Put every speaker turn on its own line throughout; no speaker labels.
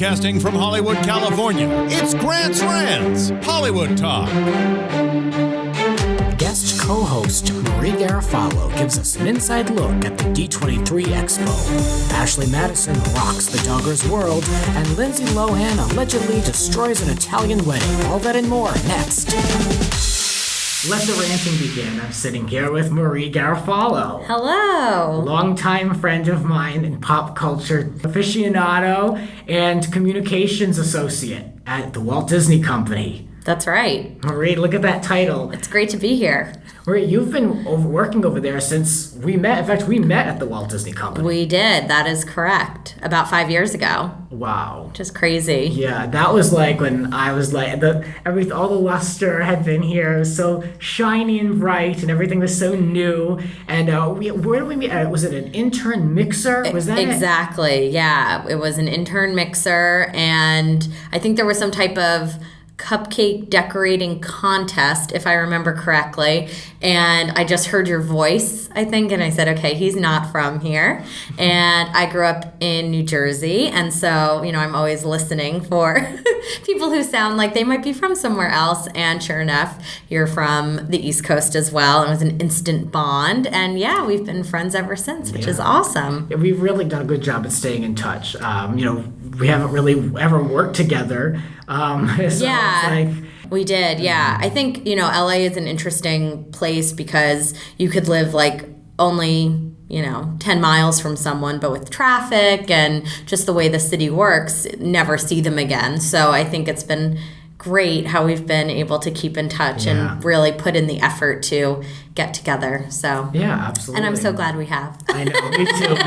Broadcasting from Hollywood, California, it's Grant's Rants, Hollywood Talk.
Guest co-host Marie Garofalo gives us an inside look at the D23 Expo. Ashley Madison rocks the Duggars world, and Lindsay Lohan allegedly destroys an Italian wedding. All that and more next. Let the ranting begin. I'm sitting here with Marie Garofalo.
Hello.
Longtime friend of mine and pop culture aficionado and communications associate at the Walt Disney Company.
That's right.
Marie, look at that title.
It's great to be here.
Marie, you've been working over there since we met. In fact, we met at the Walt Disney Company.
We did. That is correct. About 5 years ago.
Wow.
Which is crazy.
Yeah, that was like when I was like, all the luster had been here. It was so shiny and bright, and everything was so new. And where did we meet? Was it an intern mixer? Was that
Exactly. Yeah, it was an intern mixer, and I think there was some type of cupcake decorating contest, if I remember correctly. And I just heard your voice, I think, and I said, okay, he's not from here. And I grew up in New Jersey, and so, I'm always listening for people who sound like they might be from somewhere else. And sure enough, you're from the East Coast as well. It was an instant bond. And yeah, we've been friends ever since, which is awesome.
We've really done a good job at staying in touch. We haven't really ever worked together.
We did, yeah. I think, LA is an interesting place because you could live only 10 miles from someone, but with traffic and just the way the city works, never see them again. So I think it's been great how we've been able to keep in touch and really put in the effort to get together. So
yeah, absolutely.
And I'm so glad we have.
I know,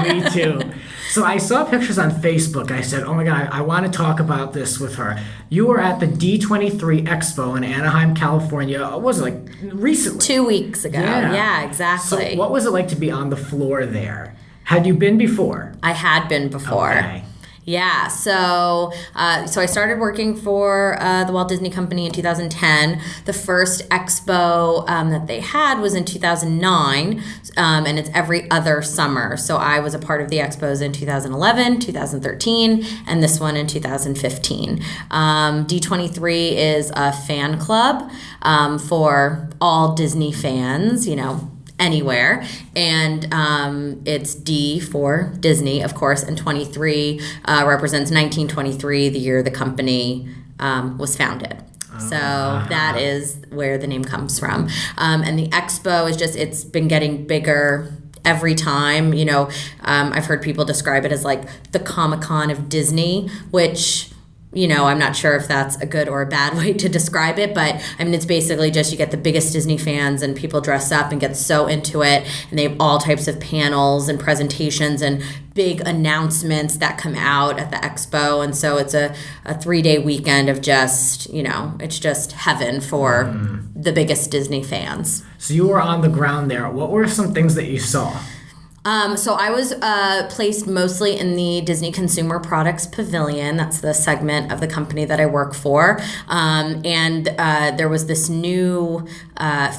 me too. So I saw pictures on Facebook. I said, oh my God, I want to talk about this with her. You were at the D23 Expo in Anaheim, California. What was it, recently?
2 weeks ago. Yeah, exactly.
So what was it like to be on the floor there? Had you been before?
I had been before.
Okay.
Yeah, so I started working for the Walt Disney Company in 2010. The first expo that they had was in 2009, and it's every other summer. So I was a part of the expos in 2011, 2013, and this one in 2015. D23 is a fan club for all Disney fans, anywhere, and it's D for Disney, of course, and 23 represents 1923, the year the company was founded. So that is where the name comes from. And the expo is it's been getting bigger every time. I've heard people describe it as the Comic-Con of Disney, which I'm not sure if that's a good or a bad way to describe it, but it's basically just you get the biggest Disney fans and people dress up and get so into it, and they have all types of panels and presentations and big announcements that come out at the expo. And so it's a 3-day weekend of just, it's just heaven for the biggest Disney fans.
So you were on the ground there. What were some things that you saw?
So I was placed mostly in the Disney Consumer Products Pavilion. That's the segment of the company that I work for. And there was this new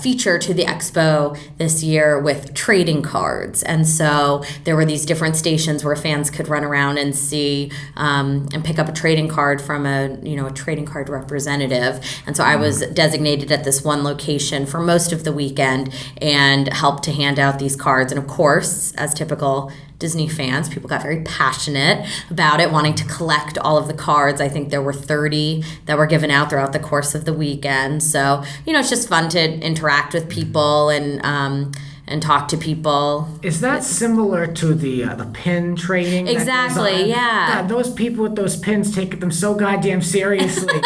feature to the expo this year with trading cards. And so there were these different stations where fans could run around and see and pick up a trading card from a trading card representative. And so I was designated at this one location for most of the weekend and helped to hand out these cards. And of course, as typical Disney fans, people got very passionate about it, wanting to collect all of the cards. I think there were 30 that were given out throughout the course of the weekend. So, it's just fun to interact with people and talk to people.
Is that similar to the pin trading?
Exactly, yeah.
God, those people with those pins take them so goddamn seriously.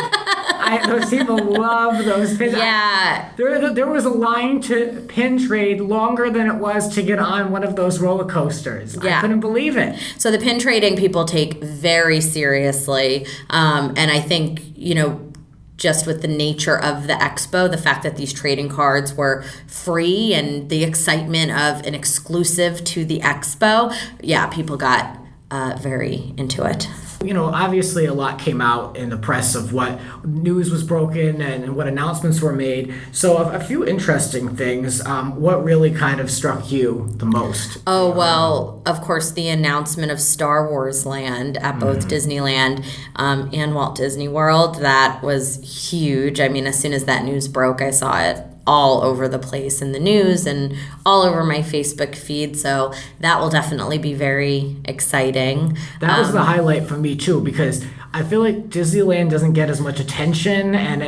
Those people love those pins.
Yeah.
There was a line to pin trade longer than it was to get on one of those roller coasters. Yeah. I couldn't believe it.
So the pin trading people take very seriously. And I think, just with the nature of the expo, the fact that these trading cards were free and the excitement of an exclusive to the expo, yeah, people got very into it.
obviously a lot came out in the press of what news was broken and what announcements were made. So a few interesting things. What really kind of struck you the most?
Oh, well, of course, the announcement of Star Wars Land at both Disneyland and Walt Disney World. That was huge. I mean, as soon as that news broke, I saw it all over the place in the news and all over my Facebook feed. So that will definitely be very exciting.
That was the highlight for me too, because I feel like Disneyland doesn't get as much attention, and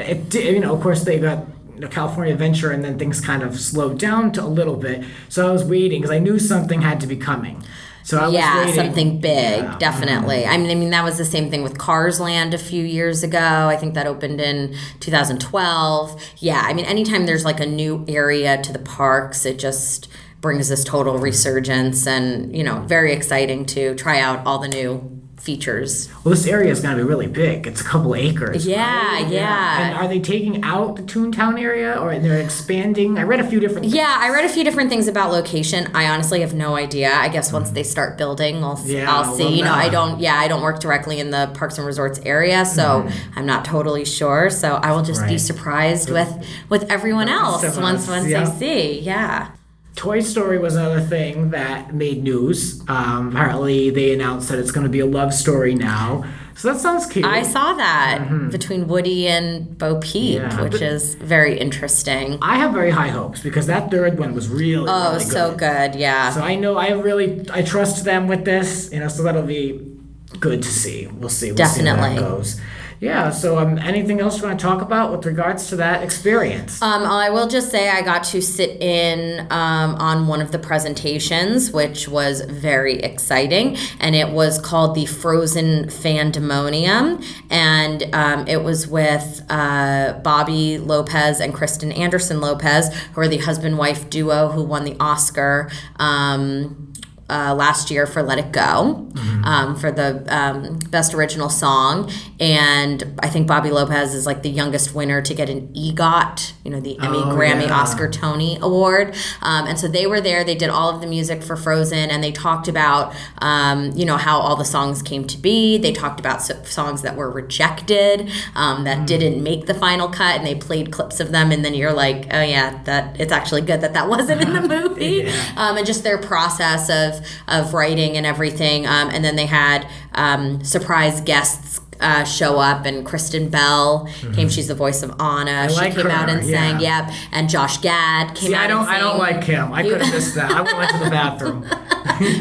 of course they got California Adventure, and then things kind of slowed down to a little bit. So I was waiting because I knew something had to be coming. So I was waiting.
Something big, definitely. I mean, that was the same thing with Cars Land a few years ago. I think that opened in 2012. Yeah, I mean, anytime there's like a new area to the parks, it just brings this total resurgence, and, very exciting to try out all the new features.
Well, this area is going to be really big. It's a couple acres.
Yeah.
And are they taking out the Toontown area, or they're expanding? I read a few different things.
Yeah, I read a few different things about location. I honestly have no idea. I guess once they start building, I'll see. I don't work directly in the Parks and Resorts area, so I'm not totally sure. So I will just be surprised with everyone else once they see. Yeah.
Toy Story was another thing that made news. Apparently, they announced that it's going to be a love story now. So that sounds cute.
I saw that between Woody and Bo Peep, which is very interesting.
I have very high hopes because that third one was really good.
So good, yeah.
So I know I trust them with this, so that'll be good to see. We'll see.
Definitely.
See how that goes. Yeah, so anything else you want to talk about with regards to that experience?
I will just say I got to sit in on one of the presentations, which was very exciting, and it was called the Frozen Fandemonium, and it was with Bobby Lopez and Kristen Anderson Lopez, who are the husband-wife duo who won the Oscar last year for Let It Go, for the Best Original Song. And I think Bobby Lopez is like the youngest winner to get an EGOT, the Emmy, Grammy, Oscar, Tony Award. And so they were there. They did all of the music for Frozen, and they talked about, how all the songs came to be. They talked about songs that were rejected, that didn't make the final cut, and they played clips of them. And then you're like, oh yeah, that it's actually good that wasn't in the movie. And just their process of writing and everything. And then they had surprise guests show up, and Kristen Bell came. She's the voice of Anna. She came out and sang. Yep. And Josh Gad came out and sang.
I don't like him. I could have missed that. I went to the bathroom.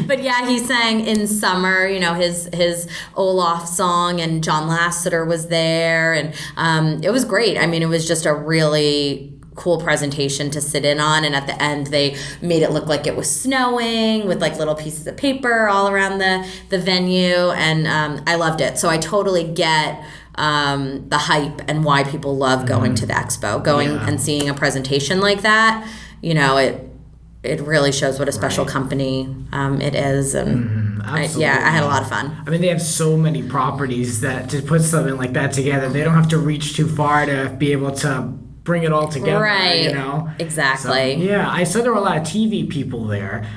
But yeah, he sang In Summer, his Olaf song, and John Lasseter was there, and it was great. I mean, it was just a really cool presentation to sit in on, and at the end they made it look like it was snowing with like little pieces of paper all around the venue, and I loved it. So I totally get the hype and why people love going to the expo, and seeing a presentation like that. It really shows what a special company it is, and I had a lot of fun.
I mean, they have so many properties that to put something like that together, they don't have to reach too far to be able to bring it all together,
right? Exactly.
So, I saw there were a lot of TV people there.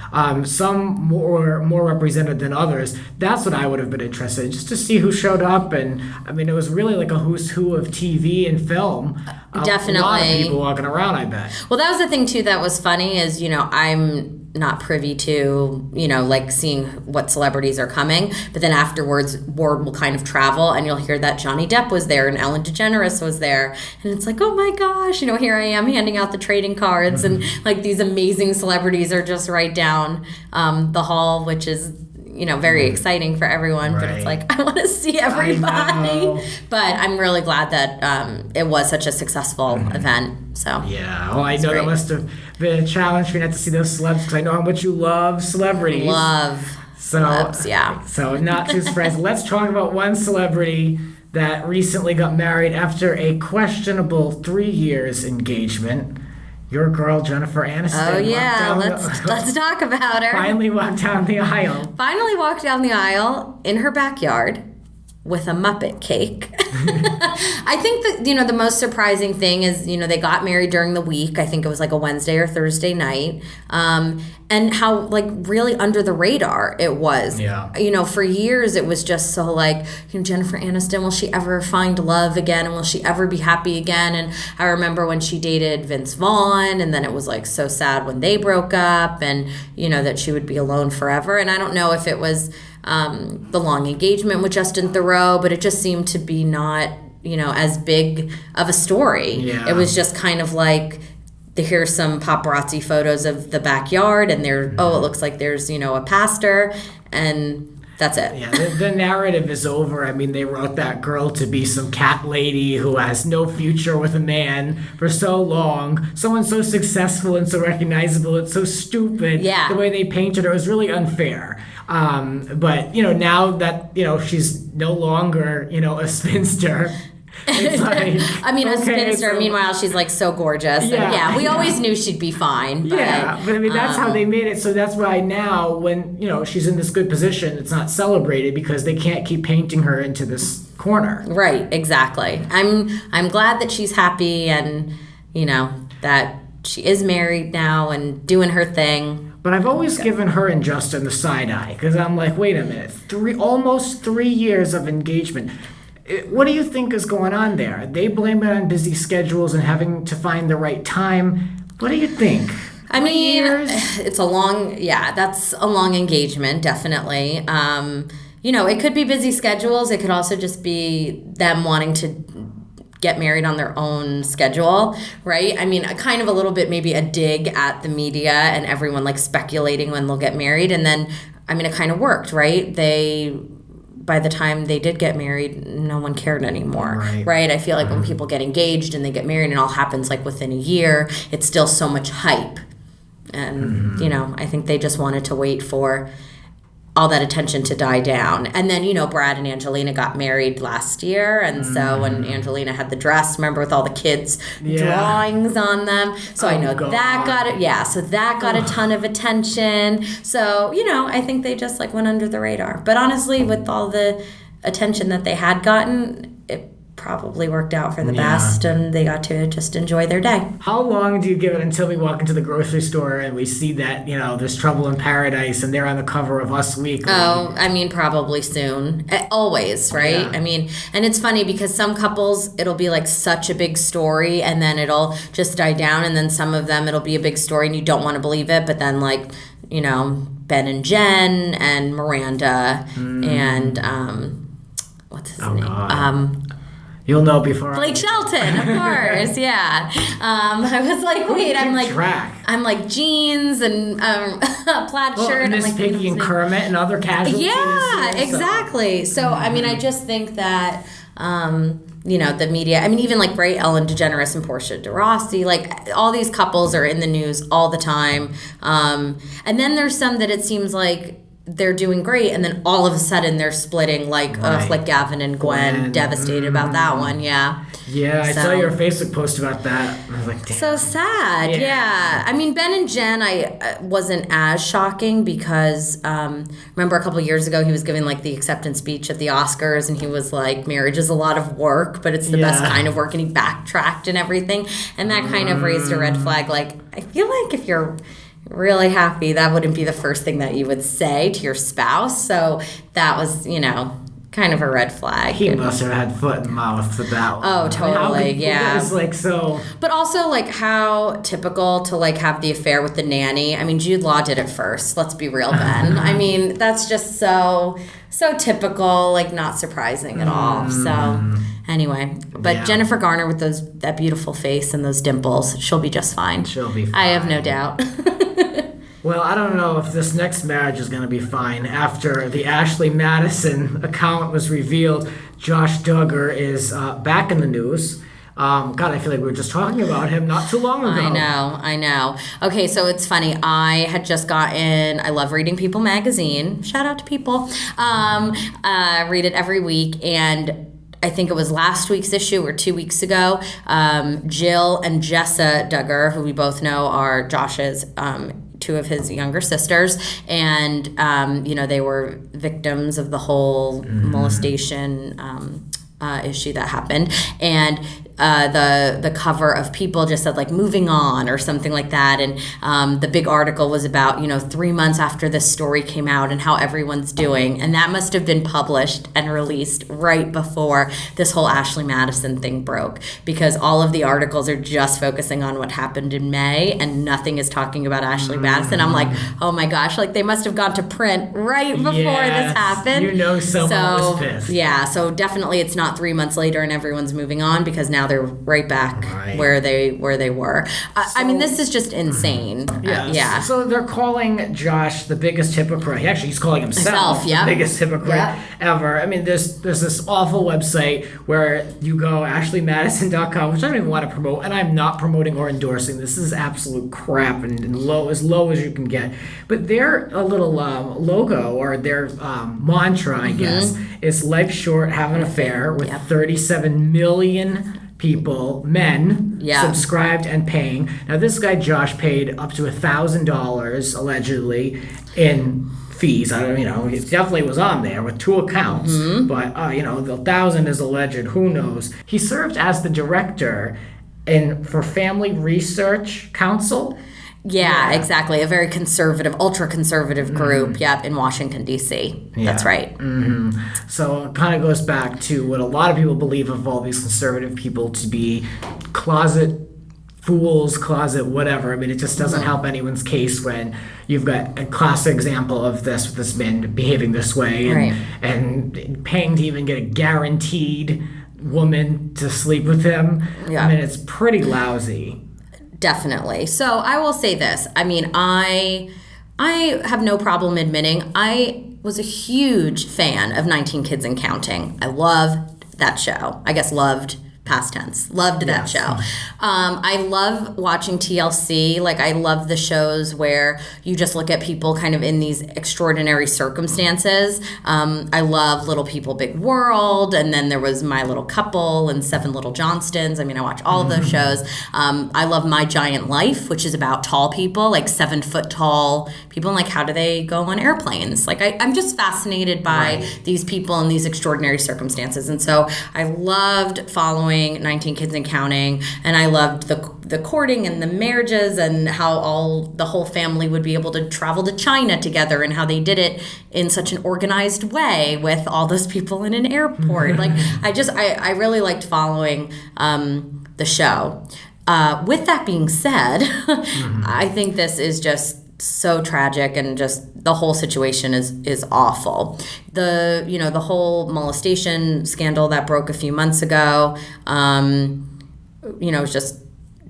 Some more represented than others. That's what I would have been interested in, just to see who showed up. And I mean, it was really like a who's who of TV and film.
Definitely.
A lot of people walking around, I bet.
Well, that was the thing too that was funny is, I'm not privy to, like seeing what celebrities are coming, but then afterwards word will kind of travel and you'll hear that Johnny Depp was there and Ellen DeGeneres was there, and it's like, oh my gosh, here I am handing out the trading cards, and like these amazing celebrities are just right down the hall, which is very exciting for everyone. But it's like, I want to see everybody. But I'm really glad that it was such a successful event. So
yeah, well, I know that must have been a challenge for you not to see those celebs, because I know how much you love celebrities.
Celebs, yeah.
So not too surprised. Let's talk about one celebrity that recently got married after a questionable 3 years engagement. Your girl, Jennifer Aniston.
Oh, yeah. Let's talk about her.
Finally walked down the aisle.
Finally walked down the aisle in her backyard with a Muppet cake. I think that, the most surprising thing is, they got married during the week. I think it was like a Wednesday or Thursday night. And how, like, really under the radar it was.
Yeah.
For years it was just so like, Jennifer Aniston, will she ever find love again? And will she ever be happy again? And I remember when she dated Vince Vaughn, and then it was like so sad when they broke up, and, that she would be alone forever. And I don't know if it was the long engagement with Justin Theroux, but it just seemed to be not, as big of a story.
Yeah.
It was just kind of like, here's some paparazzi photos of the backyard, and it looks like there's, a pastor, and that's it.
Yeah, the narrative is over. I mean, they wrote that girl to be some cat lady who has no future with a man for so long. Someone so successful and so recognizable. It's so stupid.
Yeah.
The way they painted her was really unfair. But, now that, she's no longer, a spinster. It's like,
a spinster.
so,
Meanwhile, she's like so gorgeous.
Yeah,
we always knew she'd be fine. But,
but I mean, that's how they made it. So that's why now, when she's in this good position, it's not celebrated because they can't keep painting her into this corner.
Right. Exactly. I'm glad that she's happy, and that she is married now and doing her thing.
But I've always given her and Justin the side eye because I'm like, wait a minute, almost 3 years of engagement. What do you think is going on there? They blame it on busy schedules and having to find the right time. What do you think?
I mean,
years?
It's that's a long engagement, definitely. It could be busy schedules. It could also just be them wanting to get married on their own schedule, right? I mean, kind of a little bit maybe a dig at the media and everyone like speculating when they'll get married. And then, it kind of worked, right? By the time they did get married, no one cared anymore, right? I feel like when people get engaged and they get married and it all happens like within a year, it's still so much hype. And, I think they just wanted to wait for all that attention to die down. And then, Brad and Angelina got married last year. And so when Angelina had the dress, remember, with all the kids' drawings on them. So I know that got it. Yeah. So that got a ton of attention. So, I think they just like went under the radar. But honestly, with all the attention that they had gotten, it probably worked out for the best, and they got to just enjoy their day.
How long do you give it until we walk into the grocery store and we see that, there's trouble in paradise and they're on the cover of Us Weekly?
Oh, probably soon. Always, right?
Yeah.
And it's funny because some couples, it'll be like such a big story and then it'll just die down, and then some of them it'll be a big story and you don't want to believe it, but then like, Ben and Jen and Miranda and what's his name?
God. You'll know before
Blake Shelton, of course, yeah. I was like, wait, I'm like jeans and plaid shirt.
And Miss Piggy and Kermit and other casualties.
Yeah, exactly. So, I just think that, the media, even like Ellen DeGeneres and Portia de Rossi, like all these couples are in the news all the time. And then there's some that it seems like they're doing great, and then all of a sudden they're splitting, like Gavin and Gwen. Devastated about that one. Yeah,
I saw your Facebook post about that. I was like, damn.
So sad. Yeah. Ben and Jen, I wasn't as shocking because remember a couple years ago he was giving like the acceptance speech at the Oscars, and he was like, marriage is a lot of work, but it's the best kind of work, and he backtracked and everything, and that kind of raised a red flag. Like, I feel like if you're really happy, that wouldn't be the first thing that you would say to your spouse. So that was, kind of a red flag.
He must have had foot and mouth with that one.
Oh, totally, yeah.
It was like so.
But also, like, how typical to, like, have the affair with the nanny. Jude Law did it first. Let's be real, Ben. That's just so typical, like, not surprising at all. So, anyway. But Jennifer Garner with that beautiful face and those dimples, she'll be just fine.
She'll be fine.
I have no doubt.
Well, I don't know if this next marriage is going to be fine. After the Ashley Madison account was revealed, Josh Duggar is back in the news. God, I feel like we were just talking about him not too long ago.
I know. Okay, so it's funny. I had just I love reading People magazine. Shout out to People. Read it every week, and I think it was last week's issue or 2 weeks ago, Jill and Jessa Duggar, who we both know are Josh's two of his younger sisters, and they were victims of the whole molestation issue that happened, and the cover of People just said like moving on or something like that, and the big article was about 3 months after this story came out and how everyone's doing, and that must have been published and released right before this whole Ashley Madison thing broke, because all of the articles are just focusing on what happened in May and nothing is talking about Ashley Madison. I'm like, oh my gosh, like they must have gone to print right before this happened.
Someone was pissed.
Yeah, so definitely it's not 3 months later and everyone's moving on, because now they're right back where they were. I mean, this is just insane.
Yeah. So they're calling Josh the biggest hypocrite. He's calling himself the biggest hypocrite ever. I mean, there's this awful website where you go, ashleymadison.com, which I don't even want to promote, and I'm not promoting or endorsing. This is absolute crap and as low as you can get. But their little logo, or their mantra, I guess, is life short, have an affair, with 37 million people, men, subscribed and paying. Now, this guy Josh paid up to $1,000 allegedly in fees. I don't, it definitely was on there with 2 accounts, but the 1,000 is alleged. Who knows? He served as the director for Family Research Council.
Yeah, exactly. A very conservative, ultra-conservative group, in Washington, D.C. That's right.
So it kind of goes back to what a lot of people believe of all these conservative people to be closet fools, closet whatever. I mean, it just doesn't help anyone's case when you've got a classic example of this, with this man behaving this way and paying to even get a guaranteed woman to sleep with him. I mean, it's pretty lousy.
Definitely. So I will say this. I mean, I have no problem admitting I was a huge fan of 19 Kids and Counting. I loved that show. I guess loved, past tense. Loved that show. I love watching TLC. Like, I love the shows where you just look at people kind of in these extraordinary circumstances. I love Little People, Big World, and then there was My Little Couple and Seven Little Johnstons. I mean, I watch all of those shows. I love My Giant Life, which is about tall people, like 7 foot tall people, and like how do they go on airplanes? Like, I'm just fascinated by these people in these extraordinary circumstances. And so I loved following 19 Kids and Counting, and I loved the courting and the marriages and how the whole family would be able to travel to China together, and how they did it in such an organized way with all those people in an airport. Like, I really liked following the show. With that being said, I think this is just so tragic, and just the whole situation is awful. The whole molestation scandal that broke a few months ago, was just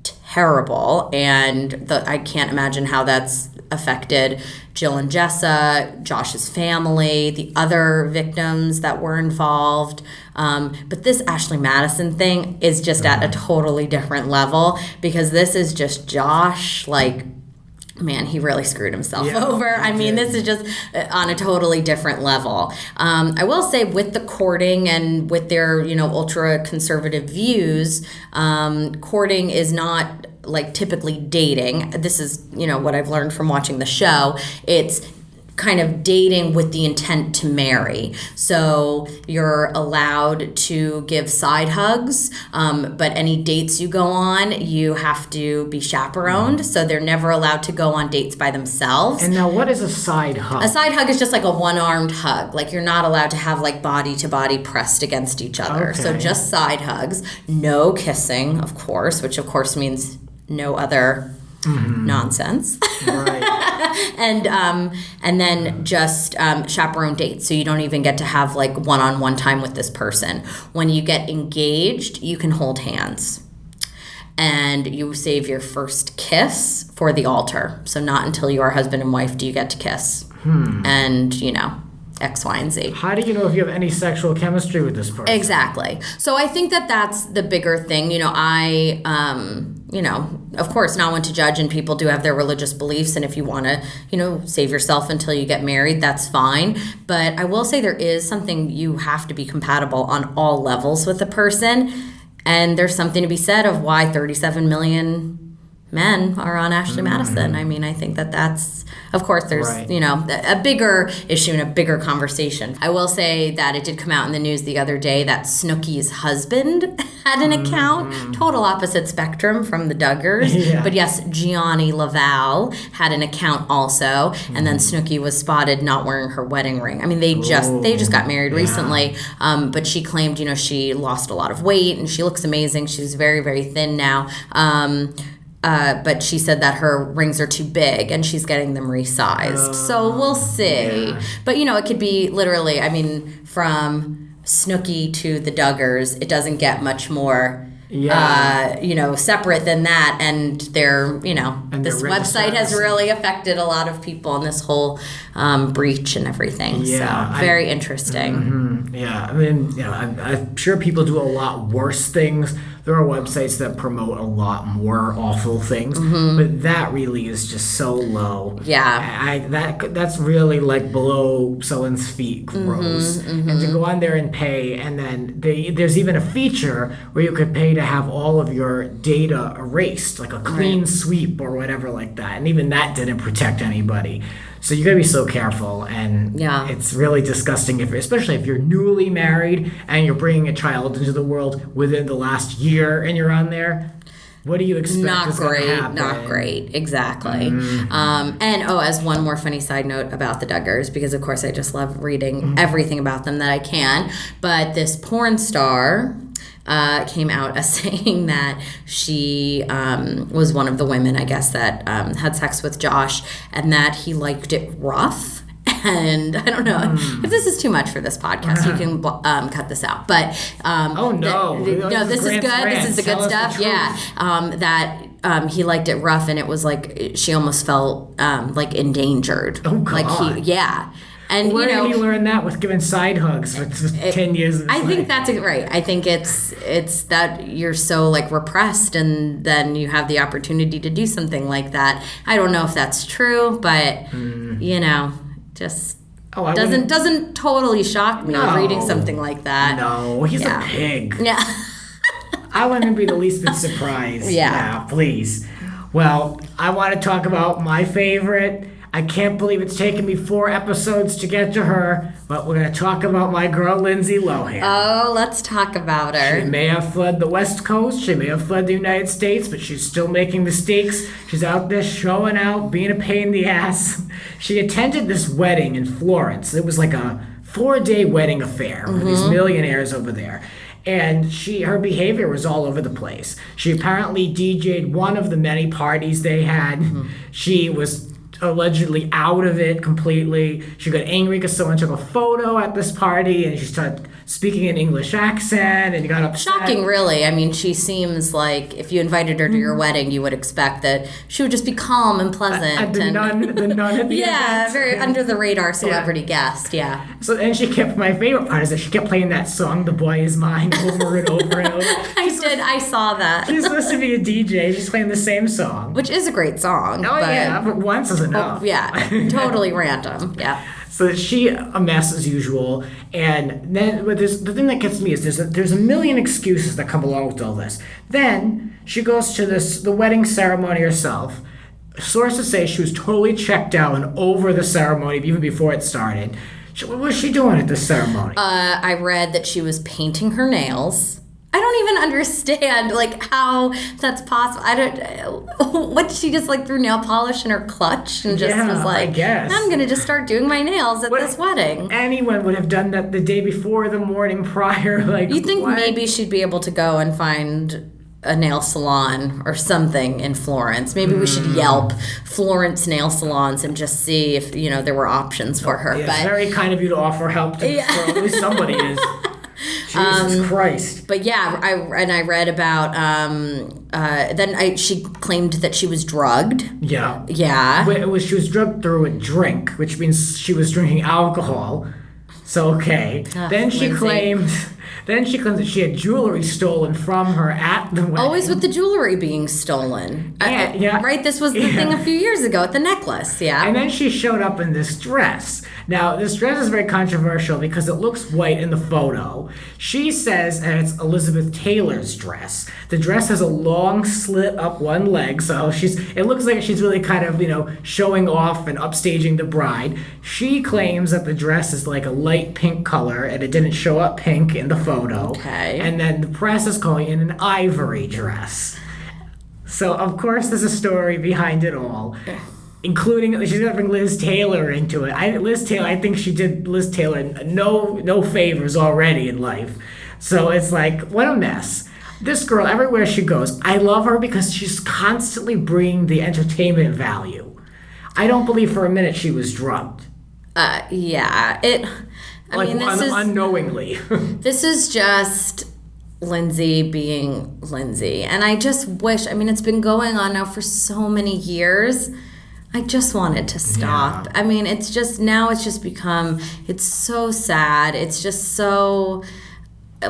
terrible, and I can't imagine how that's affected Jill and Jessa, Josh's family, the other victims that were involved. But this Ashley Madison thing is just at a totally different level, because this is just Josh, like, man, he really screwed himself over. I mean, this is just on a totally different level. I will say, with the courting and with their, ultra conservative views, courting is not like typically dating. This is, what I've learned from watching the show. It's kind of dating with the intent to marry. So you're allowed to give side hugs, but any dates you go on, you have to be chaperoned. So they're never allowed to go on dates by themselves.
And now, what is a side hug?
A side hug is just like a one-armed hug. Like, you're not allowed to have like body to body pressed against each other. Okay. So just side hugs. No kissing, of course, which of course means no other nonsense.
Right.
and then just chaperone dates, so you don't even get to have like one-on-one time with this person. When you get engaged, you can hold hands, and you save your first kiss for the altar. So not until you are husband and wife do you get to kiss. And X, Y, and Z.
How do you know if you have any sexual chemistry with this person?
Exactly. So I think that's the bigger thing. I of course, not one to judge, and people do have their religious beliefs, and if you want to, save yourself until you get married, that's fine. But I will say there is something, you have to be compatible on all levels with the person, and there's something to be said of why 37 million men are on Ashley Madison. I mean, I think that's, of course, there's, a bigger issue and a bigger conversation. I will say that it did come out in the news the other day that Snooki's husband had an account, total opposite spectrum from the Duggars. Yeah. But yes, Gianni Laval had an account also, and then Snooki was spotted not wearing her wedding ring. I mean, they just got married recently, but she claimed, she lost a lot of weight and she looks amazing. She's very, very thin now. But she said that her rings are too big and she's getting them resized. So we'll see. Yeah. But, it could be literally, from Snooki to the Duggars, it doesn't get much more, separate than that. And this website has really affected a lot of people in this whole breach and everything. Yeah, so very interesting.
Mm-hmm. Yeah, I'm sure people do a lot worse things. There are websites that promote a lot more awful things, but that really is just so low.
Yeah,
that's really like below someone's feet gross. And to go on there and pay, and then there's even a feature where you could pay to have all of your data erased, like a clean sweep or whatever like that. And even that didn't protect anybody. So you gotta be so careful, and it's really disgusting, especially if you're newly married and you're bringing a child into the world within the last year and you're on there. What do you expect is going to happen?
Not great, exactly. And as one more funny side note about the Duggars, because of course I just love reading everything about them that I can, but this porn star came out as saying that she was one of the women, I guess, that had sex with Josh, and that he liked it rough. And I don't know if this is too much for this podcast. You can cut this out. But this is good. This is the good stuff. Yeah, that he liked it rough, and it was like she almost felt like endangered.
Oh God.
Like And
where did he learn that with giving side hugs for 10 years of his life?
I think that's right. I think it's that you're so like repressed, and then you have the opportunity to do something like that. I don't know if that's true, but just doesn't totally shock me reading something like that.
No, he's a pig.
Yeah.
I wouldn't be the least bit surprised.
Yeah,
please. Well, I want to talk about my favorite. I can't believe it's taken me 4 episodes to get to her, but we're going to talk about my girl, Lindsay Lohan.
Oh, let's talk about her.
She may have fled the West Coast, she may have fled the United States, but she's still making mistakes. She's out there showing out, being a pain in the ass. She attended this wedding in Florence. It was like a 4-day wedding affair with these millionaires over there. And her behavior was all over the place. She apparently DJ'd one of the many parties they had. She was allegedly out of it completely. She got angry because someone took a photo at this party, and she started speaking an English accent, and got upset.
Shocking, really. I mean, she seems like if you invited her to your wedding, you would expect that she would just be calm and pleasant.
The nun at the
event. Very under the radar celebrity guest. Yeah.
So then my favorite part is that she kept playing that song, "The Boy Is Mine," over and over and over.
I saw that.
She's supposed to be a DJ. She's playing the same song,
which is a great song.
But once is enough.
Totally random. Yeah.
So she a mess as usual, and then the thing that gets me is there's a million excuses that come along with all this. Then she goes to the wedding ceremony herself. Sources say she was totally checked out and over the ceremony even before it started. What was she doing at this ceremony?
I read that she was painting her nails. I don't even understand how that's possible. What she just threw nail polish in her clutch and just was like,
I guess.
I'm gonna just start doing my nails at this wedding.
Anyone would have done that the day before, the morning prior.
You think maybe she'd be able to go and find a nail salon or something in Florence? Maybe we should Yelp Florence nail salons and just see if there were options for her.
Yeah, it's very kind of you to offer help to this girl. At least somebody is. Jesus Christ.
But yeah, I read about she claimed that she was drugged.
Yeah.
Yeah.
She was drugged through a drink, which means she was drinking alcohol. So okay. Then she claimed Then she claims that she had jewelry stolen from her at the wedding.
Always with the jewelry being stolen.
Yeah.
Right? This was the thing a few years ago at the necklace, yeah.
And then she showed up in this dress. Now, this dress is very controversial because it looks white in the photo. She says that it's Elizabeth Taylor's dress. The dress has a long slit up one leg, so it looks like she's really kind of, showing off and upstaging the bride. She claims that the dress is like a light pink color and it didn't show up pink in the photo.
Okay.
And then the press is calling it an ivory dress. So, of course, there's a story behind it all. Including, she's going to bring Liz Taylor into it. I think she did Liz Taylor no favors already in life. So it's like, what a mess. This girl, everywhere she goes, I love her because she's constantly bringing the entertainment value. I don't believe for a minute she was drugged.
Yeah.
Unknowingly.
This is just Lindsay being Lindsay. And I just wish, it's been going on now for so many yees. I just wanted to stop.
Yeah.
It's just become, it's so sad. It's just so, I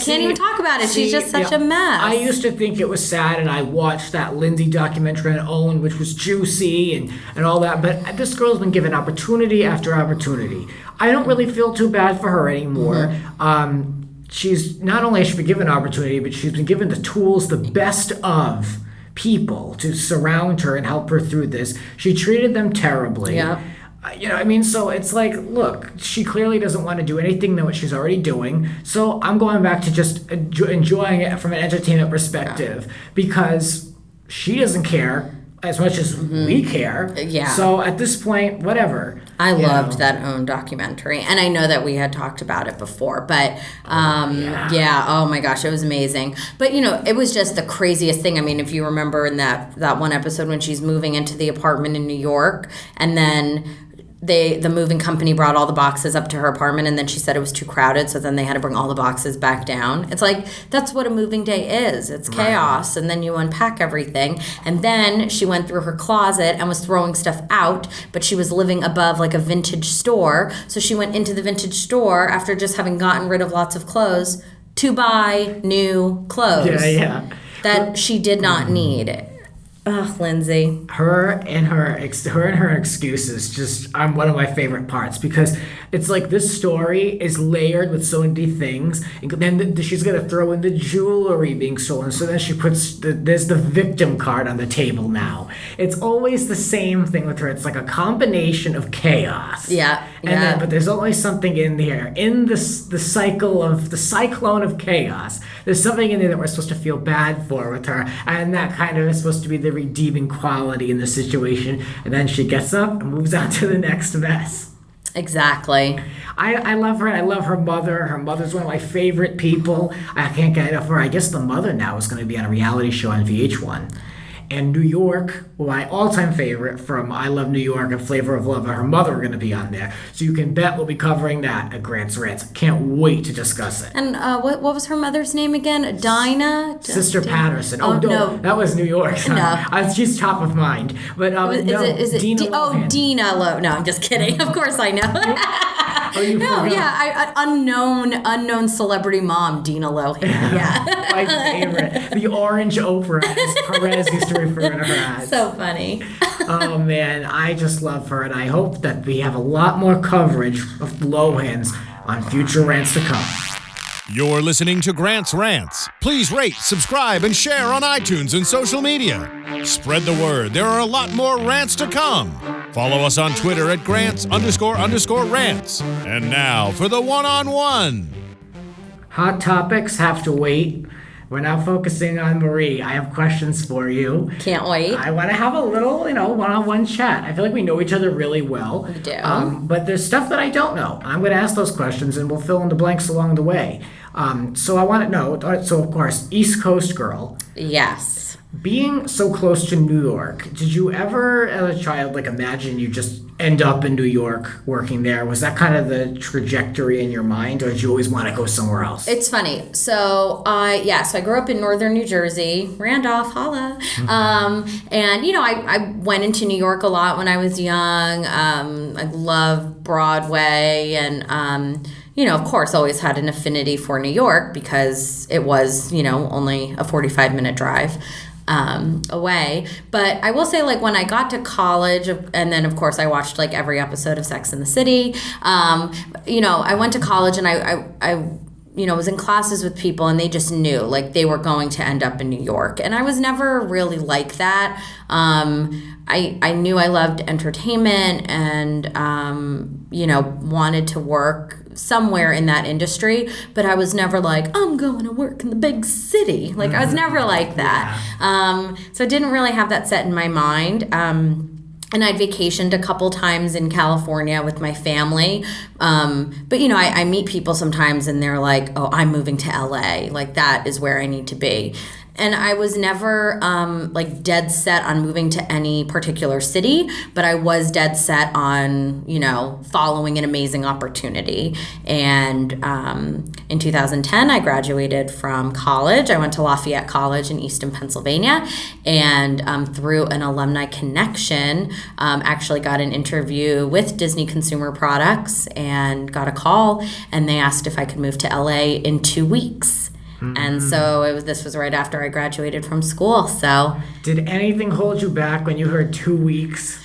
can't even talk about it. She's just such a mess.
I used to think it was sad, and I watched that Lindsay documentary on Owen, which was juicy and all that, but this girl's been given opportunity after opportunity. I don't really feel too bad for her anymore. Mm-hmm. She's not only has she been given opportunity, but she's been given the tools, the best of people to surround her and help her through this. She treated them terribly.
Yeah.
So it's like, look, she clearly doesn't want to do anything than what she's already doing. So I'm going back to just enjoying it from an entertainment perspective because she doesn't care as much as we care.
Yeah.
So at this point, whatever.
I loved that OWN documentary. And I know that we had talked about it before, but oh my gosh, it was amazing. But it was just the craziest thing. If you remember in that one episode when she's moving into the apartment in New York and then the moving company brought all the boxes up to her apartment and then she said it was too crowded, so then they had to bring all the boxes back down. It's like, that's what a moving day is. It's chaos, and then you unpack everything. And then she went through her closet and was throwing stuff out, but she was living above like a vintage store, so she went into the vintage store after just having gotten rid of lots of clothes to buy new clothes that she did not need. Ugh, Lindsay.
Her and her excuses just are one of my favorite parts because it's like this story is layered with so many things. And then she's going to throw in the jewelry being stolen. So then she puts there's the victim card on the table now. It's always the same thing with her. It's like a combination of chaos.
Yeah.
But there's always something in there. In the cyclone of chaos, there's something in there that we're supposed to feel bad for with her. And that kind of is supposed to be the redeeming quality in the situation, and then she gets up and moves on to the next mess.
Exactly.
I love her. I love her mother. Her mother's one of my favorite people. I can't get enough of her. I guess the mother now is going to be on a reality show on VH1. And New York, my all-time favorite from I Love New York and Flavor of Love, and her mother are going to be on there. So you can bet we'll be covering that at Grant's Rants. Can't wait to discuss it.
And what was her mother's name again? Dinah?
Sister Patterson. Oh, no. That was New York. No. She's top of mind. But
is it
Dina Lohan.
Dina Lohan. No, I'm just kidding. Of course I know. Unknown celebrity mom, Dina Lohan. Yeah.
My favorite. The orange Oprah, as Perez used to refer to her as.
So funny.
Oh, man. I just love her, and I hope that we have a lot more coverage of Lohans on future rants to come.
You're listening to Grant's Rants. Please rate, subscribe, and share on iTunes and social media. Spread the word. There are a lot more rants to come. Follow us on Twitter at Grants__rants. And now for the one-on-one.
Hot topics have to wait. We're now focusing on Marie. I have questions for you.
Can't wait.
I want to have a little, one-on-one chat. I feel like we know each other really well.
We do.
But there's stuff that I don't know. I'm going to ask those questions, and we'll fill in the blanks along the way. So I want to know, so of course, East Coast girl.
Yes.
Being so close to New York, did you ever, as a child, imagine you just end up in New York working there? Was that kind of the trajectory in your mind, or did you always want to go somewhere else?
It's funny. So I grew up in northern New Jersey, Randolph, holla. And, I went into New York a lot when I was young. I love Broadway and, of course, always had an affinity for New York because it was, only a 45-minute drive away. But I will say, like, when I got to college, and then of course I watched like every episode of Sex and the City, I went to college and I was in classes with people and they just knew like they were going to end up in New York. And I was never really like that. I knew I loved entertainment and, wanted to work somewhere in that industry, but I was never like, I'm going to work in the big city. Like, I was never like that. So I didn't really have that set in my mind. And I'd vacationed a couple times in California with my family. But, I meet people sometimes and they're like, oh, I'm moving to LA. Like, that is where I need to be. And I was never dead set on moving to any particular city, but I was dead set on, following an amazing opportunity. And in 2010, I graduated from college. I went to Lafayette College in Easton, Pennsylvania, and through an alumni connection, actually got an interview with Disney Consumer Products and got a call, and they asked if I could move to LA in 2 weeks. And so this was right after I graduated from school. So,
did anything hold you back when you heard 2 weeks?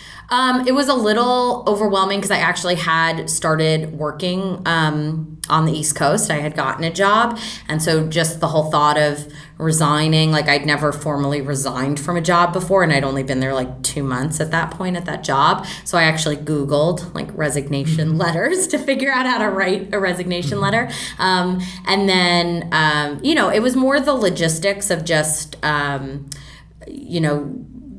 It was a little overwhelming because I actually had started working on the East Coast. I had gotten a job. And so just the whole thought of resigning, like I'd never formally resigned from a job before, and I'd only been there like 2 months at that point at that job. So I actually Googled like resignation letters to figure out how to write a resignation letter. And then, it was more the logistics of just,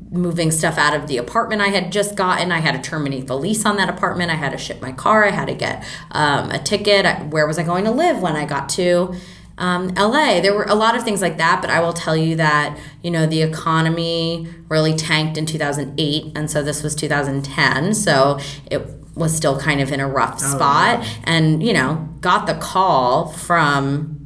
moving stuff out of the apartment I had just gotten. I had to terminate the lease on that apartment. I had to ship my car. I had to get a ticket. Where was I going to live when I got to LA? There were a lot of things like that, but I will tell you that, the economy really tanked in 2008, and so this was 2010, so it was still kind of in a rough spot. Wow. And, got the call from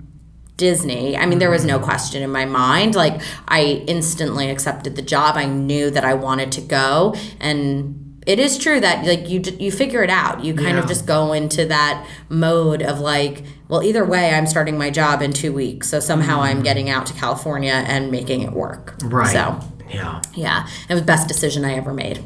Disney. I mean, there was no question in my mind. Like, I instantly accepted the job. I knew that I wanted to go. And it is true that, like, you figure it out. You kind of just go into that mode of, like, well, either way, I'm starting my job in 2 weeks. So somehow I'm getting out to California and making it work.
Right.
So,
yeah.
It was the best decision I ever made.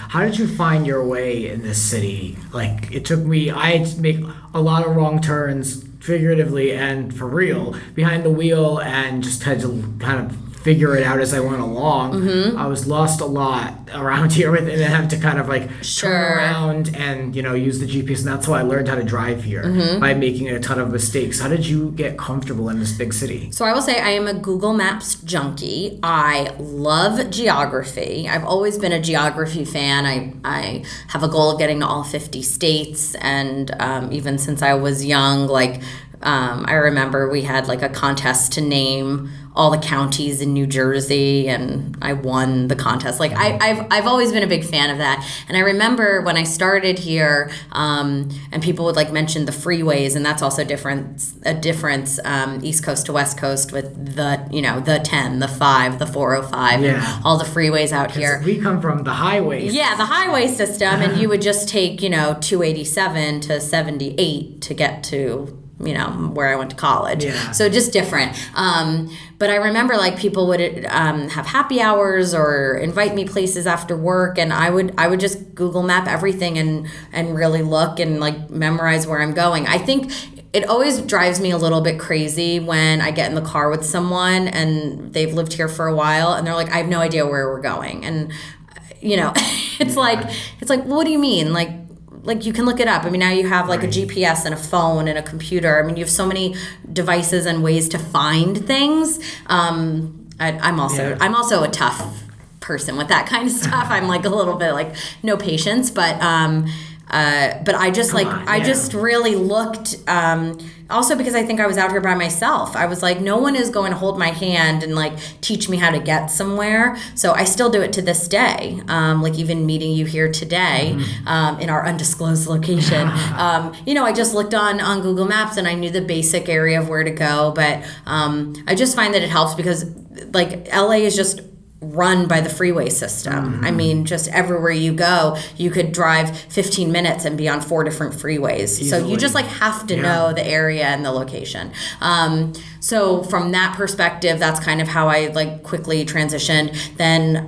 How did you find your way in this city? Like, it took me, I had to make a lot of wrong turns, figuratively and for real, behind the wheel, and just had to kind of figure it out as I went along. I was lost a lot around here with it, and have to kind of like turn around and use the GPS, and that's how I learned how to drive here, by making a ton of mistakes. How did you get comfortable in this big city?
So I will say I am a Google Maps junkie. I love geography. I've always been a geography fan. I have a goal of getting to all 50 states, and even since I was young, I remember we had like a contest to name all the counties in New Jersey, and I won the contest. Like, I've always been a big fan of that. And I remember when I started here, and people would like mention the freeways, and that's also a difference East Coast to West Coast with the 10, the 5, the 405, and all the freeways out here.
We come from the highways.
Yeah, the highway system, and you would just take 287 to 78 to get to where I went to college. So just different. But I remember like people would have happy hours or invite me places after work, and I would just Google map everything and really look and like memorize where I'm going. I think it always drives me a little bit crazy when I get in the car with someone and they've lived here for a while and they're like, I have no idea where we're going. And it's like, well, what do you mean? Like you can look it up. I mean, now you have like a GPS and a phone and a computer. I mean, you have so many devices and ways to find things. I'm also a tough person with that kind of stuff. I'm like a little bit like no patience, but I just I just really looked. Also because I think I was out here by myself. I was like, no one is going to hold my hand and like teach me how to get somewhere. So I still do it to this day. Like even meeting you here today in our undisclosed location. I just looked on Google Maps and I knew the basic area of where to go. But I just find that it helps because like LA is just run by the freeway system. I mean, just everywhere you go, you could drive 15 minutes and be on 4 different freeways.
Easily.
So you just like have to know the area and the location. So from that perspective, that's kind of how I like quickly transitioned. Then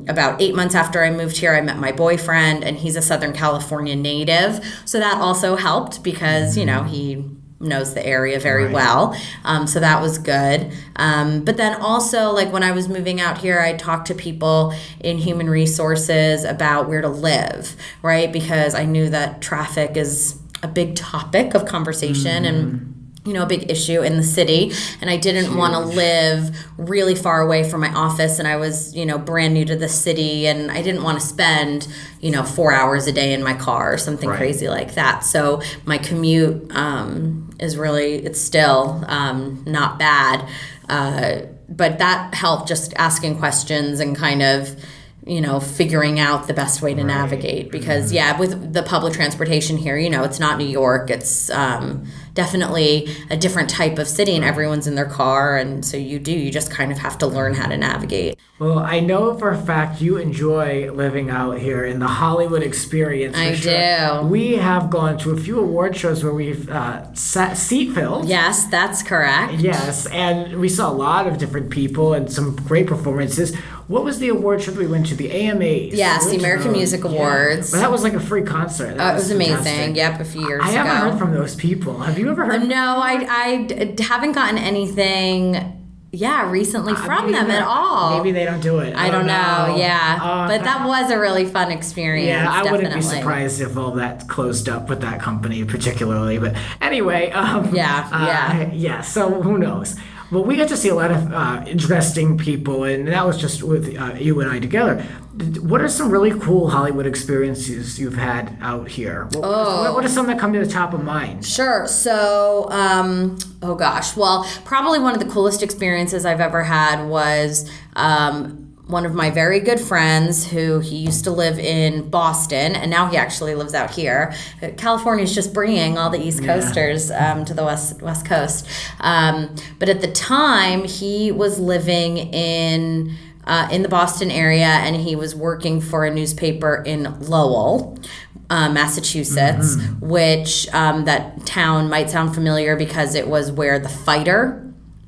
about 8 months after I moved here, I met my boyfriend, and he's a Southern California native. So that also helped because, you know, he knows the area very well. So that was good. But then also, like when I was moving out here, I talked to people in human resources about where to live, right? Because I knew that traffic is a big topic of conversation and, you know, a big issue in the city. And I didn't want to live really far away from my office. And I was, you know, brand new to the city, and I didn't want to spend, you know, 4 hours a day in my car or something crazy like that. So my commute is really, it's still not bad. But that helped, just asking questions and kind of, you know, figuring out the best way to navigate. Because, with the public transportation here, you know, it's not New York. It's definitely a different type of city, and everyone's in their car. And so you just kind of have to learn how to navigate.
Well, I know for a fact you enjoy living out here in the Hollywood experience.
I do.
We have gone to a few award shows where we've seat filled.
Yes, that's correct.
Yes, and we saw a lot of different people and some great performances. What was the award show that we went to? The AMAs.
Yes, the American Music Awards.
But that was like a free concert.
It was amazing. Yep, a few years ago.
I haven't heard from those people. Have you ever heard?
No, I haven't gotten anything. Recently from them at all.
Maybe they don't do it.
I don't know. Yeah, but that was a really fun experience.
Yeah, I
definitely.
wouldn't be surprised if all that closed up with that company particularly. But anyway, So who knows? Well, we got to see a lot of interesting people, and that was just with you and I together. What are some really cool Hollywood experiences you've had out here? What are some that come to the top of mind?
Sure. So, well, probably one of the coolest experiences I've ever had was one of my very good friends he used to live in Boston, and now he actually lives out here. California is just bringing all the East Coasters to the West Coast. But at the time, he was living in the Boston area, and he was working for a newspaper in Lowell, Massachusetts, which that town might sound familiar because it was where The Fighter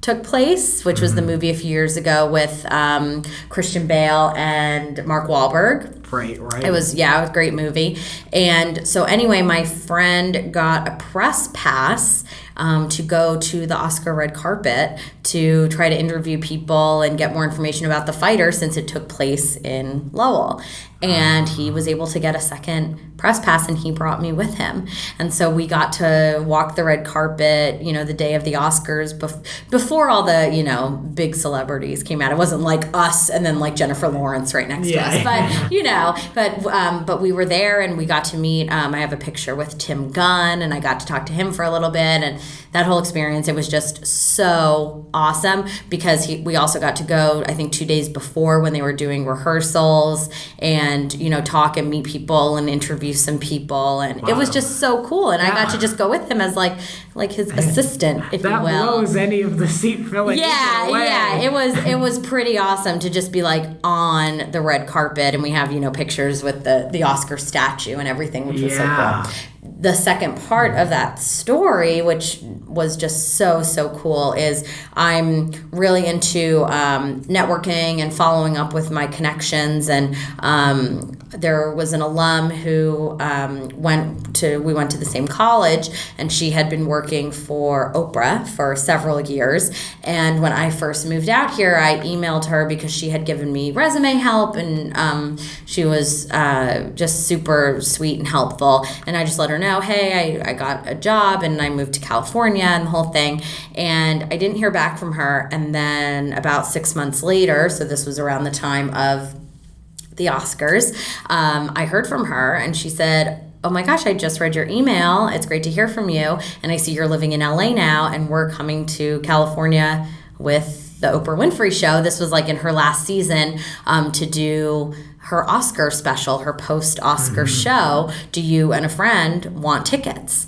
took place, which was the movie a few years ago with Christian Bale and Mark Wahlberg.
Right.
It was a great movie. And so anyway, my friend got a press pass to go to the Oscar red carpet to try to interview people and get more information about The Fighter, since it took place in Lowell. And he was able to get a second press pass, and he brought me with him. And so we got to walk the red carpet, you know, the day of the Oscars, before all the, you know, big celebrities came out. It wasn't like us and then like Jennifer Lawrence right next to us. But, you know, but we were there, and we got to meet, I have a picture with Tim Gunn, and I got to talk to him for a little bit. And that whole experience, it was just so awesome, because we also got to go, I think 2 days before, when they were doing rehearsals, and, you know, talk and meet people and interview some people, and it was just so cool. And I got to just go with him as like his assistant, if you will.
That blows any of the seat filling away.
It was pretty awesome to just be like on the red carpet, and we have, you know, pictures with the Oscar statue and everything, which was so cool. The second part of that story, which was just so cool, is I'm really into networking and following up with my connections. And there was an alum who we went to the same college, and she had been working for Oprah for several years. And when I first moved out here, I emailed her because she had given me resume help, and she was just super sweet and helpful. And I just let her know, hey, I got a job and I moved to California and the whole thing. And I didn't hear back from her. And then about 6 months later, so this was around the time of the Oscars, I heard from her, and she said, oh my gosh, I just read your email. It's great to hear from you. And I see you're living in LA now, and we're coming to California with the Oprah Winfrey Show. This was like in her last season, to do her Oscar special, her post-Oscar show. Do you and a friend want tickets?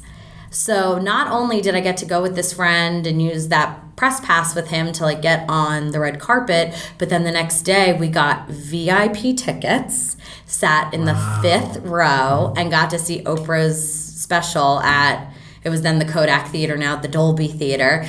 So not only did I get to go with this friend and use that press pass with him to like get on the red carpet. But then the next day we got VIP tickets, sat in the 5th row, and got to see Oprah's special at, it was then the Kodak Theater, now the Dolby Theater.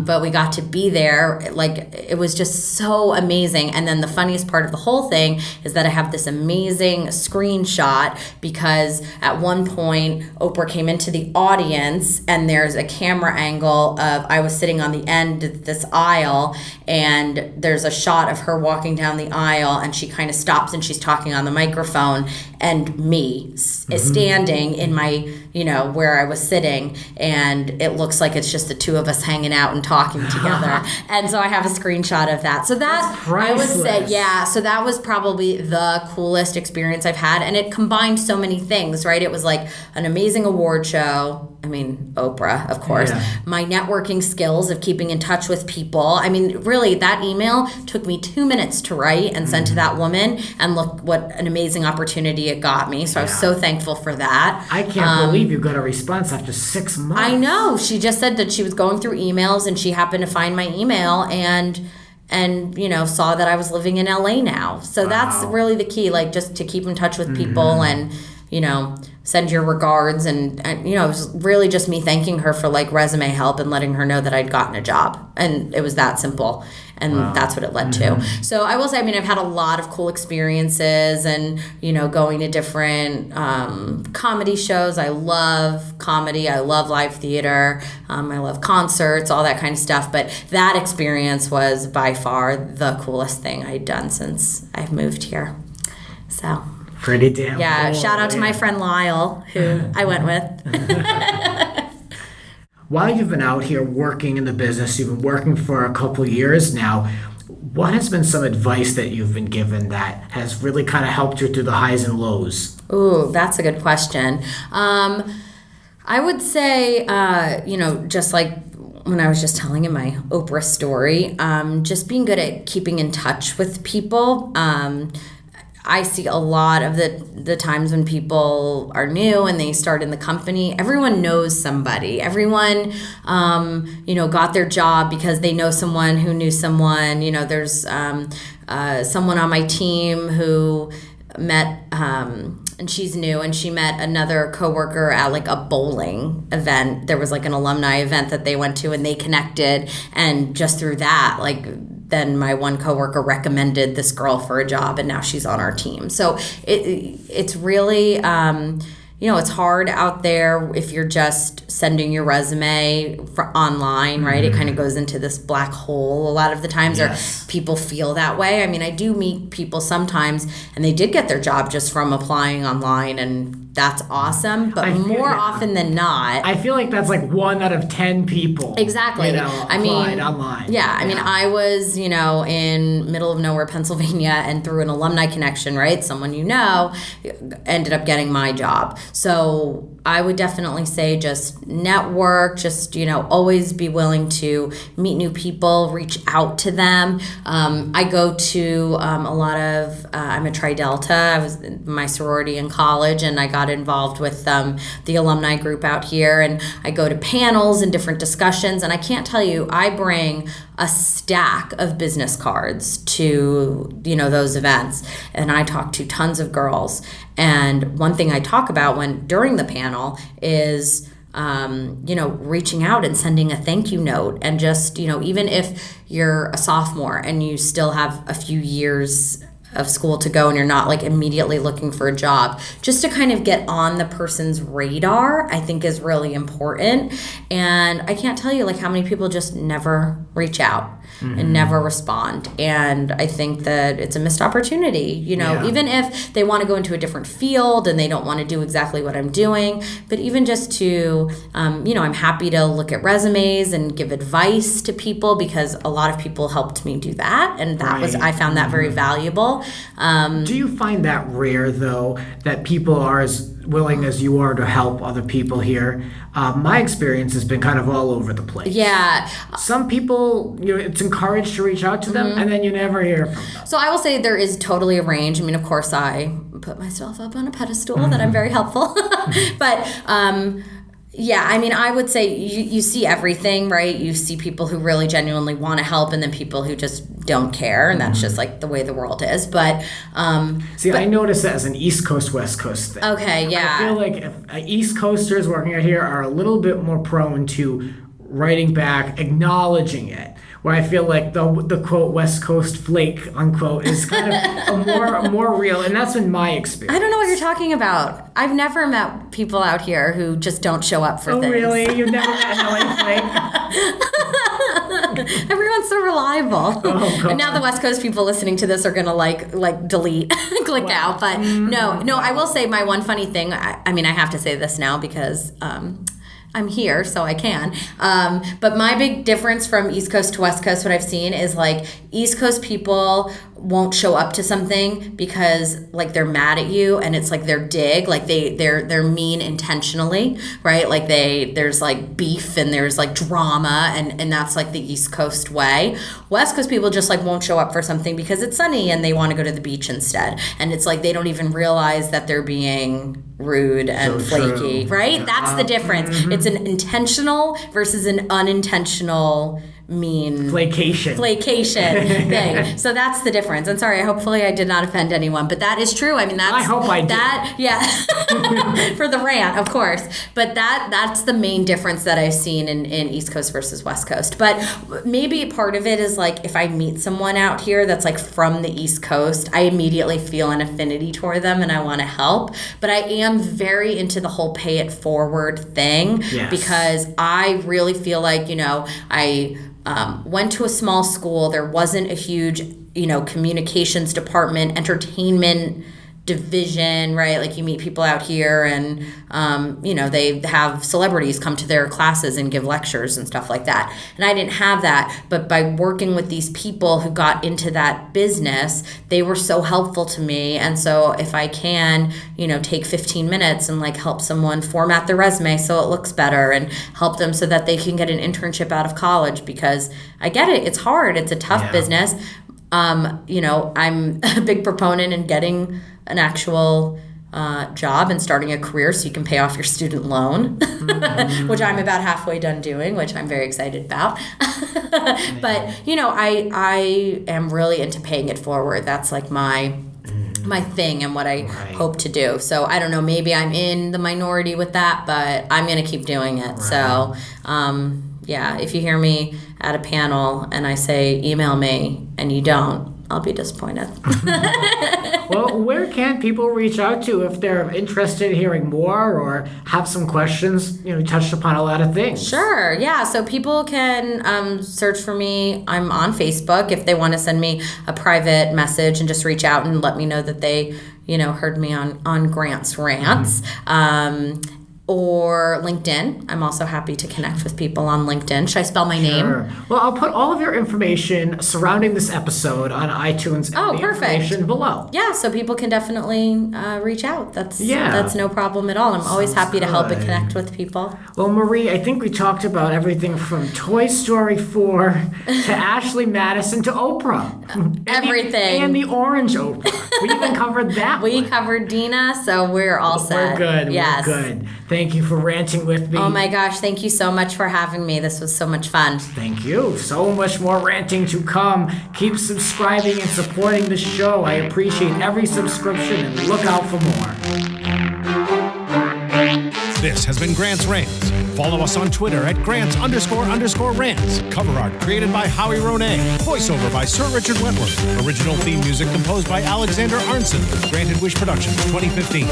But we got to be there. Like, it was just so amazing. And then the funniest part of the whole thing is that I have this amazing screenshot, because at one point Oprah came into the audience and there's a camera angle of, I was sitting on the end of this aisle, and there's a shot of her walking down the aisle, and she kind of stops and she's talking on the microphone, and me is standing in my, where I was sitting, and it looks like it's just the two of us hanging out and talking together. And so I have a screenshot of that. So that, I would say, so that was probably the coolest experience I've had. And it combined so many things, right? It was like an amazing award show. I mean, Oprah, of course. Yeah. My networking skills of keeping in touch with people. I mean, really, that email took me 2 minutes to write and send to that woman, and look what an amazing opportunity it got me. So I was so thankful for that.
I can't believe you got a response after 6 months.
I know. She just said that she was going through emails, and she happened to find my email and saw that I was living in LA now. So that's really the key, like, just to keep in touch with people and, send your regards. And it was really just me thanking her for like resume help and letting her know that I'd gotten a job. And it was that simple. And that's what it led to. So I will say, I've had a lot of cool experiences, and, going to different comedy shows. I love comedy. I love live theater. I love concerts, all that kind of stuff. But that experience was by far the coolest thing I'd done since I've moved here. So...
pretty damn cool.
Shout out to my friend Lyle, who I went with.
While you've been out here working in the business, you've been working for a couple years now, what has been some advice that you've been given that has really kind of helped you through the highs and lows?
Ooh, that's a good question. I would say, just like when I was just telling him my Oprah story, just being good at keeping in touch with people. I see a lot of the times when people are new and they start in the company, everyone knows somebody. Everyone, got their job because they know someone who knew someone. There's someone on my team who met, and she's new, and she met another coworker at like a bowling event. There was like an alumni event that they went to, and they connected, and just through that, like, then my one coworker recommended this girl for a job, and now she's on our team. So it's really, it's hard out there if you're just sending your resume online, right? It kind of goes into this black hole a lot of the times, or people feel that way. I do meet people sometimes, and they did get their job just from applying online, and that's awesome. But more often than not,
I feel like that's like 1 out of 10 people.
Exactly.
Applied online.
Yeah. I was, in middle of nowhere, Pennsylvania, and through an alumni connection, right? Someone ended up getting my job. So I would definitely say just network, just, always be willing to meet new people, reach out to them. I go to a lot of, I'm a Tri Delta. I was in my sorority in college, and I got involved with the alumni group out here, and I go to panels and different discussions, and I can't tell you, I bring a stack of business cards to, those events, and I talk to tons of girls. And one thing I talk about during the panel is reaching out and sending a thank you note, and just, even if you're a sophomore and you still have a few years of school to go and you're not like immediately looking for a job, just to kind of get on the person's radar, I think is really important. And I can't tell you like how many people just never reach out and never respond. And I think that it's a missed opportunity, even if they want to go into a different field and they don't want to do exactly what I'm doing, but even just to, I'm happy to look at resumes and give advice to people, because a lot of people helped me do that. And that I found that very valuable.
Do you find that rare, though, that people are as willing as you are to help other people here? My experience has been kind of all over the place.
Yeah.
Some people, it's encouraged to reach out to them, and then you never hear from them.
So I will say there is totally a range. Of course, I put myself up on a pedestal that I'm very helpful. But Yeah, I mean, I would say you see everything, right? You see people who really genuinely want to help, and then people who just don't care, and that's just like the way the world is. But
I notice that as an East Coast, West Coast thing.
Okay, yeah.
I feel like if East Coasters working out here are a little bit more prone to writing back, acknowledging it. Where I feel like the quote West Coast flake unquote is kind of a more real, and that's been my experience.
I don't know what you're talking about. I've never met people out here who just don't show up for things.
Oh really? You've never met an LA flake?
Everyone's so reliable.
Oh, God.
And now the West Coast people listening to this are gonna like delete, click out. But no, I will say my one funny thing. I mean, I have to say this now because. I'm here, so I can. But my big difference from East Coast to West Coast, what I've seen is like East Coast people won't show up to something because like they're mad at you, and it's like their dig, like they're mean intentionally, right? Like there's like beef and there's like drama, and that's like the East Coast way. West Coast people just like won't show up for something because it's sunny and they want to go to the beach instead, and it's like they don't even realize that they're being rude and
so
flaky,
true.
right? That's the difference. It's an intentional versus an unintentional mean
Flacation
thing. So that's the difference. And sorry, hopefully I did not offend anyone, but that is true. I mean,
I hope I did.
Yeah. For the rant, of course. But that's the main difference that I've seen in East Coast versus West Coast. But maybe part of it is like if I meet someone out here that's like from the East Coast, I immediately feel an affinity toward them and I want to help. But I am very into the whole pay it forward thing because I really feel like, I went to a small school. There wasn't a huge, communications department, entertainment division, right? Like you meet people out here and, they have celebrities come to their classes and give lectures and stuff like that. And I didn't have that. But by working with these people who got into that business, they were so helpful to me. And so if I can, take 15 minutes and like help someone format their resume so it looks better and help them so that they can get an internship out of college, because I get it. It's hard. It's a tough business. I'm a big proponent in getting an actual job and starting a career so you can pay off your student loan, which I'm about halfway done doing, which I'm very excited about. But, I am really into paying it forward. That's like my thing and what I hope to do. So I don't know, maybe I'm in the minority with that, but I'm going to keep doing it. Right. So, if you hear me at a panel and I say, email me, and you don't, I'll be disappointed.
Well, where can people reach out to if they're interested in hearing more or have some questions? You touched upon a lot of things.
Sure, yeah. So people can search for me. I'm on Facebook if they want to send me a private message and just reach out and let me know that they, heard me on Grant's Rants. Or LinkedIn. I'm also happy to connect with people on LinkedIn. Should I spell my name?
Well, I'll put all of your information surrounding this episode on iTunes and the information below.
Yeah, so people can definitely reach out. That's no problem at all. I'm always happy to help and connect with people.
Well, Marie, I think we talked about everything from Toy Story 4 to Ashley Madison to Oprah.
Everything.
And the Orange Oprah. We even covered that
We covered Dina, so we're all set.
We're good.
Yes.
We're good. Thank you for ranting with me.
Oh my gosh, thank you so much for having me. This was so much fun.
Thank you. So much more ranting to come. Keep subscribing and supporting the show. I appreciate every subscription and look out for more.
This has been Grant's Rants. Follow us on Twitter at Grants__Rants. Cover art created by Howie Ronay. Voiceover by Sir Richard Wentworth. Original theme music composed by Alexander Arnson. Granted Wish Productions 2015.